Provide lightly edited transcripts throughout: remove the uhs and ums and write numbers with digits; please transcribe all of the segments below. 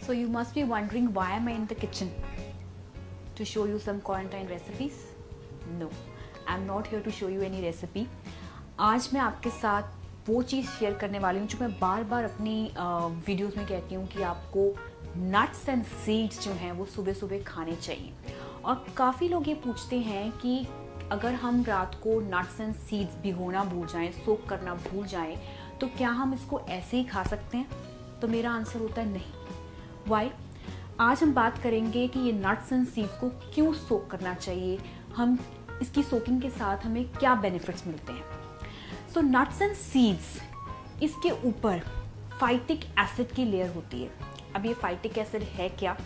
So you must be wondering, why am I in the kitchen? To show you some quarantine recipes? No, I'm not here to show you any recipe. आज मैं आपके साथ वो चीज़ share करने वाली हूँ जो मैं बार बार अपनी वीडियोस में कहती हूँ कि आपको नट्स एंड सीड्स जो हैं वो सुबह सुबह खाने चाहिए। और काफ़ी लोग ये पूछते हैं कि अगर हम रात को नट्स एंड सीड्स भिगोना भूल जाएं, सोक करना भूल जाएं, तो क्या हम इसको ऐसे ही खा सकते हैं? तो मेरा आंसर होता है नहीं। वाई? आज हम बात करेंगे कि ये नट्स एंड सीड्स को क्यों सोक करना चाहिए, हम इसकी सोकिंग के साथ हमें क्या बेनिफिट्स मिलते हैं। सो नट्स एंड सीड्स, इसके ऊपर फाइटिक एसिड की लेयर होती है। अब ये फाइटिक एसिड है क्या?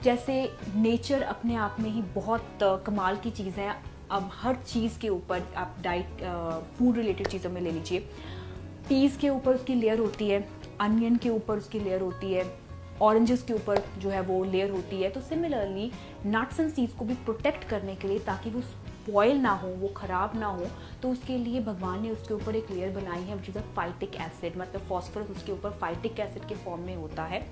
जैसे नेचर अपने आप में ही बहुत कमाल की चीज़ है। अब हर चीज़ के ऊपर आप डाइट फूड रिलेटेड चीज़ों में ले लीजिए, पीस के ऊपर उसकी लेयर होती है, अनियन के ऊपर उसकी लेयर होती है, ऑरेंजेस के ऊपर जो है वो लेयर होती है। तो सिमिलरली नट्स एंड सीड्स को भी प्रोटेक्ट करने के लिए, ताकि वो स्पॉइल ना हो, वो ख़राब ना हो, तो उसके लिए भगवान ने उसके ऊपर एक लेयर बनाई है, which is a phytic acid. मतलब फॉस्फोरस उसके ऊपर फाइटिक एसिड के फॉर्म में होता है।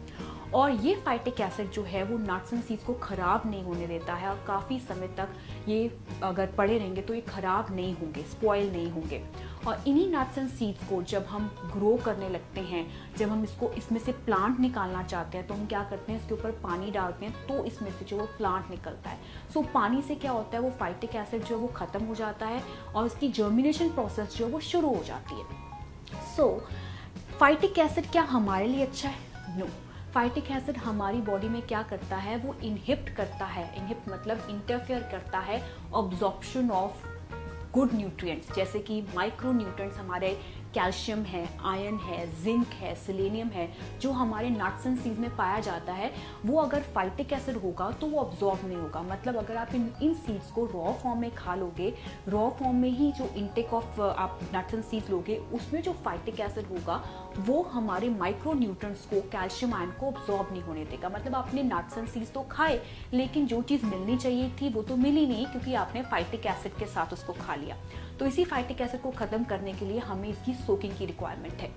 और ये फाइटिक एसिड जो है वो नट्स एंड सीड्स को ख़राब नहीं होने देता है, और काफ़ी समय तक ये अगर पड़े रहेंगे तो ये ख़राब नहीं होंगे, स्पॉइल नहीं होंगे। और इन्हीं नट्स एंड सीड्स को जब हम ग्रो करने लगते हैं, जब हम इसमें से प्लांट निकालना चाहते हैं, तो हम क्या करते हैं, इसके ऊपर पानी डालते हैं, तो इसमें से जो वो प्लांट निकलता है। सो पानी से क्या होता है, वो फाइटिक एसिड जो है वो ख़त्म हो जाता है और इसकी जर्मिनेशन प्रोसेस जो है वो शुरू हो जाती है। सो फाइटिक एसिड क्या हमारे लिए अच्छा है? नो। फाइटिक एसिड हमारी बॉडी में क्या करता है, वो इनहिबिट करता है। इनहिबिट मतलब इंटरफेयर करता है ऑब्जॉर्प्शन ऑफ गुड न्यूट्रिएंट्स, जैसे कि माइक्रो न्यूट्रिएंट्स हमारे कैल्शियम है, आयरन है, जिंक है, सेलेनियम है, जो हमारे नट्स एंड सीड्स में पाया जाता है। वो अगर फाइटिक एसिड होगा तो वो अब्जॉर्ब नहीं होगा। मतलब अगर आप इन सीड्स को रॉ फॉर्म में खा लोगे, रॉ फॉर्म में ही जो इंटेक ऑफ आप नट्स एंड सीड्स लोगे, उसमें जो फाइटिक एसिड होगा वो हमारे माइक्रो न्यूट्रिएंट्स को, कैल्शियम आयन को अब्जॉर्ब नहीं होने देगा। मतलब आपने नट्स एंड सीड्स तो खाए, लेकिन जो चीज़ मिलनी चाहिए थी वो तो मिली नहीं, क्योंकि आपने फाइटिक एसिड के साथ उसको खा लिया। तो इसी फाइटिक एसिड को खत्म करने के लिए हमें इसकी सोकिंग की रिक्वायरमेंट है।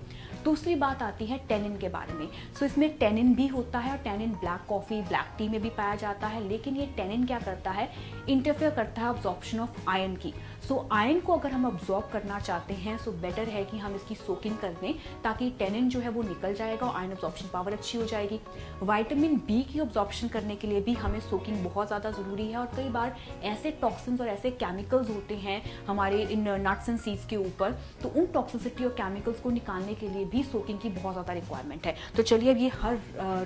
दूसरी बात आती है टेनिन के बारे में। सो इसमें टेनिन भी होता है, और tannin black coffee, black T में भी पाया जाता है। लेकिन ये टेनिन क्या करता है, इंटरफेयर करता है अब्जॉर्प्शन ऑफ आयरन की। सो आयरन को अगर हम अब्जॉर्ब करना चाहते हैं, सो बेटर है कि हम इसकी सोकिंग कर दें, ताकि टेनिन जो है वो निकल जाएगा और आयरन अब्जॉर्प्शन पावर अच्छी हो जाएगी। विटामिन बी की अब्जॉर्प्शन करने के लिए भी हमें सोकिंग बहुत ज़्यादा ज़रूरी है। और कई बार ऐसे टॉक्सिन्स और ऐसे केमिकल्स होते हैं हमारे इन नट्स एंड सीड्स के ऊपर, तो उन टॉक्सिसिटी और केमिकल्स को निकालने के लिए भी सोकिंग की बहुत ज़्यादा रिक्वायरमेंट है। तो चलिए, अब ये हर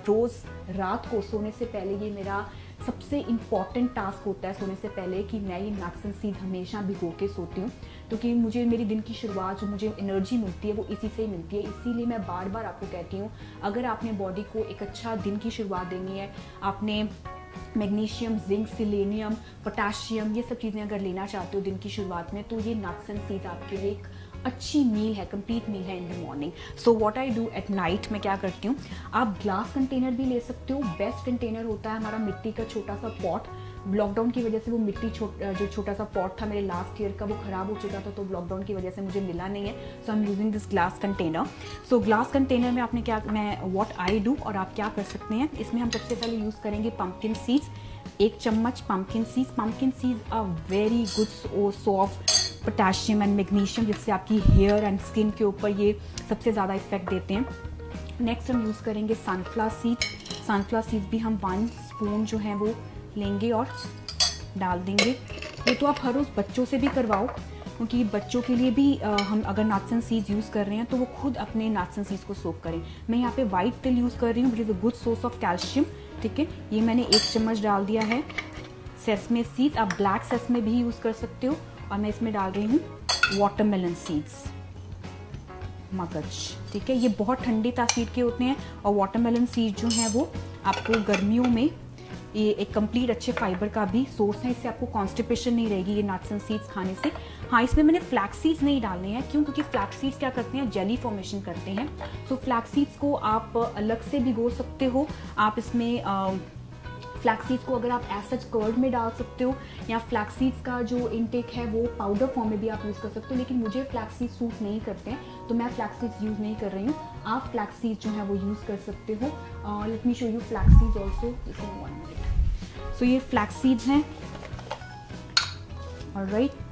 रोज़ रात को सोने से पहले ये मेरा सबसे इम्पॉर्टेंट टास्क होता है सोने से पहले, कि मैं ये नट्स एंड सीड्स हमेशा भिगो के सोती हूँ, क्योंकि मुझे मेरी दिन की शुरुआत जो मुझे एनर्जी मिलती है वो इसी से ही मिलती है। इसीलिए मैं बार बार आपको कहती हूँ, अगर आपने बॉडी को एक अच्छा दिन की शुरुआत देनी है, आपने मैग्नीशियम, जिंक, सिलेनियम, पोटाशियम, ये सब चीज़ें अगर लेना चाहते हो दिन की शुरुआत में, तो ये नट्स एंड सीड्स आपके लिए एक अच्छी मील है, कंप्लीट मील है in the morning. So what I do at night, मैं क्या करती हूँ, आप ग्लास कंटेनर भी ले सकते हो। बेस्ट कंटेनर होता है हमारा मिट्टी का छोटा सा पॉट। लॉकडाउन की वजह से वो मिट्टी जो छोटा सा पॉट था मेरे लास्ट ईयर का, वो ख़राब हो चुका था, तो लॉकडाउन की वजह से मुझे मिला नहीं है। So I am using this glass container. So glass container में आपने क्या, मैं व्हाट आई डू, और आप क्या कर सकते हैं, इसमें हम सबसे पहले यूज़ करेंगे पम्पकिन सीड्स, 1 चम्मच pumpkin seeds. Pumpkin seeds are very good source of potassium and magnesium, जिससे आपकी हेयर एंड स्किन के ऊपर ये सबसे ज़्यादा इफेक्ट देते हैं। नेक्स्ट हम यूज़ करेंगे सनफ्लावर सीड्स। सनफ्लावर सीड्स भी हम 1 स्पून जो है वो लेंगे और डाल देंगे। ये तो आप हर रोज़ बच्चों से भी करवाओ, क्योंकि बच्चों के लिए भी हम अगर नट्स एंड सीड्स यूज़ कर रहे हैं तो वो खुद अपने नट्स एंड सीड्स को सोक करें। मैं यहाँ पे वाइट तिल यूज़ कर रही हूँ, which is a good source of calcium. ठीक है, ये मैंने 1 चम्मच डाल दिया है। सेसमे सीड्स, आप ब्लैक सेसमे भी यूज़ कर सकते हो। और मैं इसमें डाल रही हूँ वाटरमेलन सीड्स, मगज। ठीक है, ये बहुत ठंडी तासीर के होते हैं, और वाटरमेलन सीड जो हैं वो आपको गर्मियों में ये एक कंप्लीट अच्छे फाइबर का भी सोर्स है। इससे आपको कॉन्स्टिपेशन नहीं रहेगी ये नट्स एंड सीड्स खाने से। हाँ, इसमें मैंने फ्लैक्स सीड्स नहीं डालने हैं। क्यों? क्योंकि फ्लैक्स सीड्स क्या करते हैं, जेली फॉर्मेशन करते हैं। सो फ्लैक्स सीड्स को आप अलग से भिगो सकते हो। आप इसमें फ्लैक्स सीड्स को अगर आप एज सच कर्ड में डाल सकते हो, या फ्लैक्स सीड्स का जो इनटेक है वो पाउडर फॉर्म में भी आप यूज़ कर सकते हो, लेकिन मुझे फ्लैक्स सीड्स सूट नहीं करते हैं तो मैं फ्लैक्स सीड्स यूज़ नहीं कर रही हूँ। आप फ्लैक्स सीड्स जो है वो यूज़ कर सकते हो। Let me show you flax seeds also in 1 minute. So ये फ्लैक्स सीड्स हैं, ऑलराइट।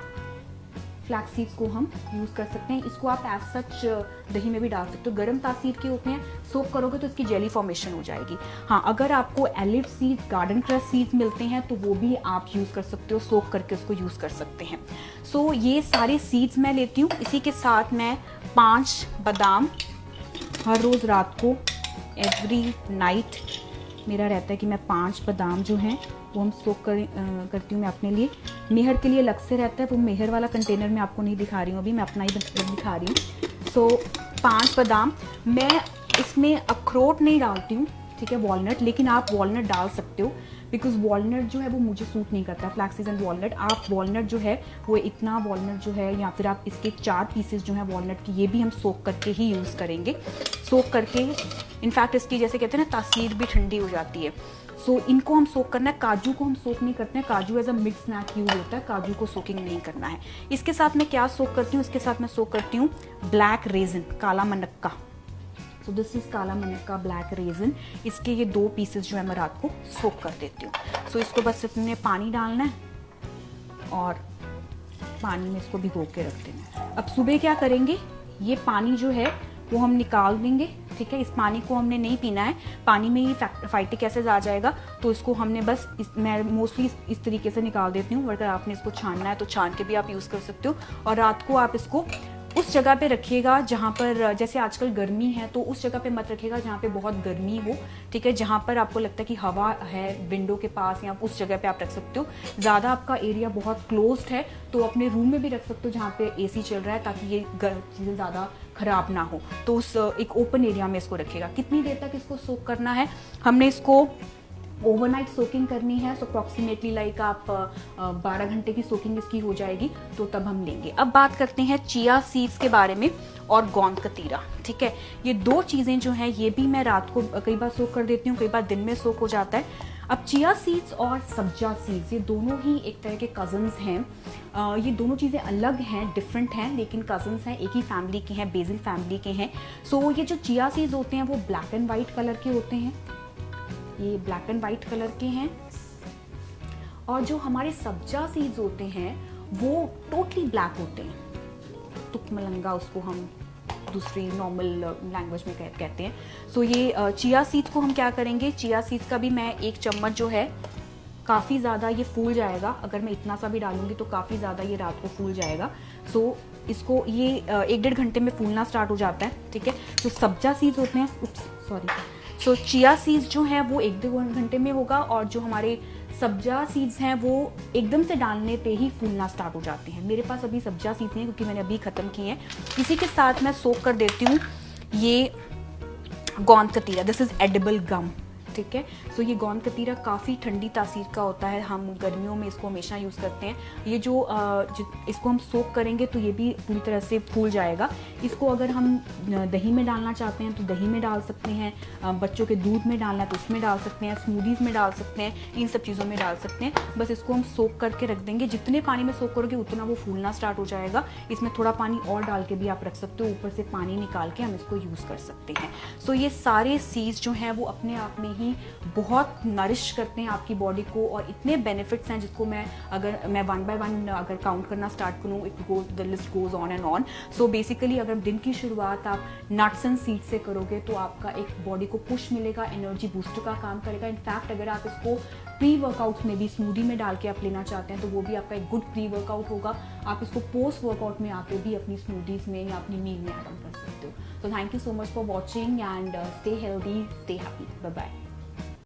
फ्लैक्स सीड्स को हम यूज़ कर सकते हैं। इसको आप एज सच दही में भी डाल सकते हो। गर्म तासीर के होते हैं, सोक करोगे तो इसकी जेली फॉर्मेशन हो जाएगी। हाँ, अगर आपको alive seeds, garden crush seeds मिलते हैं तो वो भी आप यूज़ कर सकते हो, सोक करके उसको यूज़ कर सकते हैं। सो ये सारे सीड्स मैं लेती हूँ। इसी के साथ मैं 5 बादाम हर रोज़ रात को, एवरी नाइट मेरा रहता है कि मैं 5 बादाम जो हैं वो हम सोक करती हूँ मैं अपने लिए। मेहर के लिए अलग से रहता है, वो मेहर वाला कंटेनर मैं आपको नहीं दिखा रही हूँ अभी, मैं अपना ही दिखा रही हूँ। सो 5 बादाम, मैं इसमें अखरोट नहीं डालती हूँ, ठीक है, वॉलनट, लेकिन आप वॉलनट डाल सकते हो बिकॉज वॉलनट जो है वो मुझे सूट नहीं करता। फ्लैक्स एंड वॉलनट, आप वॉलनट जो है वो इतना वॉलनट जो है, या फिर आप इसके 4 पीसेस जो है वॉलनट की, ये भी हम सोक करके ही यूज़ करेंगे। सोक करके इनफैक्ट इसकी जैसे कहते हैं ना तासीर भी ठंडी हो जाती है। सो इनको हम सोक करना है। काजू को हम सोक नहीं करते हैं, काजू as a mid snack use होता है, काजू को सोकिंग नहीं करना है। इसके साथ मैं क्या सोक करती हूँ, इसके साथ मैं सोक करती हूँ ब्लैक रेजिन, काला मनक्का। सो दिस इज काला मनक्का ब्लैक रेजिन। इसके ये 2 पीसेस जो है मैं रात को सोक कर देती हूँ। सो इसको बस इतने पानी डालना है और पानी में इसको भिगो के रख देना है। अब सुबह क्या करेंगे, ये पानी जो है वो हम निकाल देंगे, ठीक है। इस पानी को हमने नहीं पीना है, पानी में ही फाइटिक एसिड आ जाएगा, तो इसको हमने बस मैं मोस्टली इस तरीके से निकाल देती हूँ। अगर आपने इसको छानना है तो छान के भी आप यूज़ कर सकते हो। और रात को आप इसको उस जगह पे रखिएगा जहाँ पर, जैसे आजकल गर्मी है तो उस जगह पे मत रखिएगा जहाँ पे बहुत गर्मी हो, ठीक है। जहाँ पर आपको लगता है कि हवा है विंडो के पास, या उस जगह पे आप रख सकते हो। ज़्यादा आपका एरिया बहुत क्लोज्ड है तो अपने रूम में भी रख सकते हो जहाँ पे एसी चल रहा है, ताकि ये चीज़ें ज़्यादा खराब ना हो। तो उस एक ओपन एरिया में इसको रखिएगा। कितनी देर तक इसको सोक करना है, हमने इसको ओवरनाइट सोकिंग करनी है। सो अप्रॉक्सीमेटली लाइक आप 12 घंटे की सोकिंग इसकी हो जाएगी, तो तब हम लेंगे। अब बात करते हैं चिया सीड्स के बारे में और गोंद कतीरा, ठीक है। ये 2 चीज़ें जो हैं ये भी मैं रात को कई बार सोक कर देती हूँ, कई बार दिन में सोक हो जाता है। अब चिया सीड्स और सब्जा सीड्स, ये दोनों ही एक तरह के कजन्स हैं। ये दोनों चीज़ें अलग हैं, डिफरेंट हैं, लेकिन कजन्स हैं, एक ही फैमिली के हैं, बेसिल फैमिली के हैं। सो ये जो चिया सीड्स होते हैं वो ब्लैक एंड वाइट कलर के होते हैं, ये ब्लैक एंड वाइट कलर के हैं। और जो हमारे सब्जा सीड्स होते हैं वो टोटली ब्लैक होते हैं, तुकमलंगा उसको हम दूसरी नॉर्मल लैंग्वेज में कहते हैं। सो ये चिया सीड्स को हम क्या करेंगे, चिया सीड्स का भी मैं 1 चम्मच जो है, काफ़ी ज़्यादा ये फूल जाएगा, अगर मैं इतना सा भी डालूंगी तो काफ़ी ज़्यादा ये रात को फूल जाएगा। सो इसको ये 1-1.5 घंटे में फूलना स्टार्ट हो जाता है, ठीक है। तो सब्जा सीड्स होते हैं, सो चिया सीड्स जो है वो 1-2 घंटे में होगा, और जो हमारे सब्जा सीड्स हैं वो एकदम से डालने पे ही फूलना स्टार्ट हो जाते हैं। मेरे पास अभी सब्जा सीड्स हैं क्योंकि मैंने अभी ख़त्म किए हैं। इसी के साथ मैं सोक कर देती हूँ ये गोंद कतीरा, दिस इज़ एडिबल गम, ठीक है। सो ये गोंद कतीरा काफ़ी ठंडी तासीर का होता है, हम गर्मियों में इसको हमेशा यूज़ करते हैं। ये जो इसको हम सोक करेंगे तो ये भी पूरी तरह से फूल जाएगा। इसको अगर हम दही में डालना चाहते हैं तो दही में डाल सकते हैं, बच्चों के दूध में डालना है तो उसमें डाल सकते हैं, स्मूदीज़ में डाल सकते हैं, इन सब चीज़ों में डाल सकते हैं। बस इसको हम सोक करके रख देंगे, जितने पानी में सोक करोगे उतना वो फूलना स्टार्ट हो जाएगा। इसमें थोड़ा पानी और डाल के भी आप रख सकते हो, ऊपर से पानी निकाल के हम इसको यूज़ कर सकते हैं। सो ये सारे सीड्स जो हैं वो अपने आप में ही बहुत नरिश करते हैं आपकी बॉडी को, और इतने बेनिफिट्स हैं जिसको अगर मैं 1 बाय 1 अगर काउंट करना स्टार्ट करूँ, the list goes on and on. So basically अगर दिन की शुरुआत आप नट्स एंड सीड्स से करोगे तो आपका एक बॉडी को पुश मिलेगा, एनर्जी बूस्टर का काम करेगा। इनफैक्ट अगर आप इसको प्री वर्कआउट्स में भी स्मूदी में डाल के आप लेना चाहते हैं तो वो भी आपका एक गुड प्री वर्कआउट होगा। आप इसको पोस्ट वर्कआउट में आके भी अपनी स्मूदीज में या अपनी मील में ऐड ऑन कर सकते हो। तो thank you so much for watching and stay healthy, stay happy, bye bye.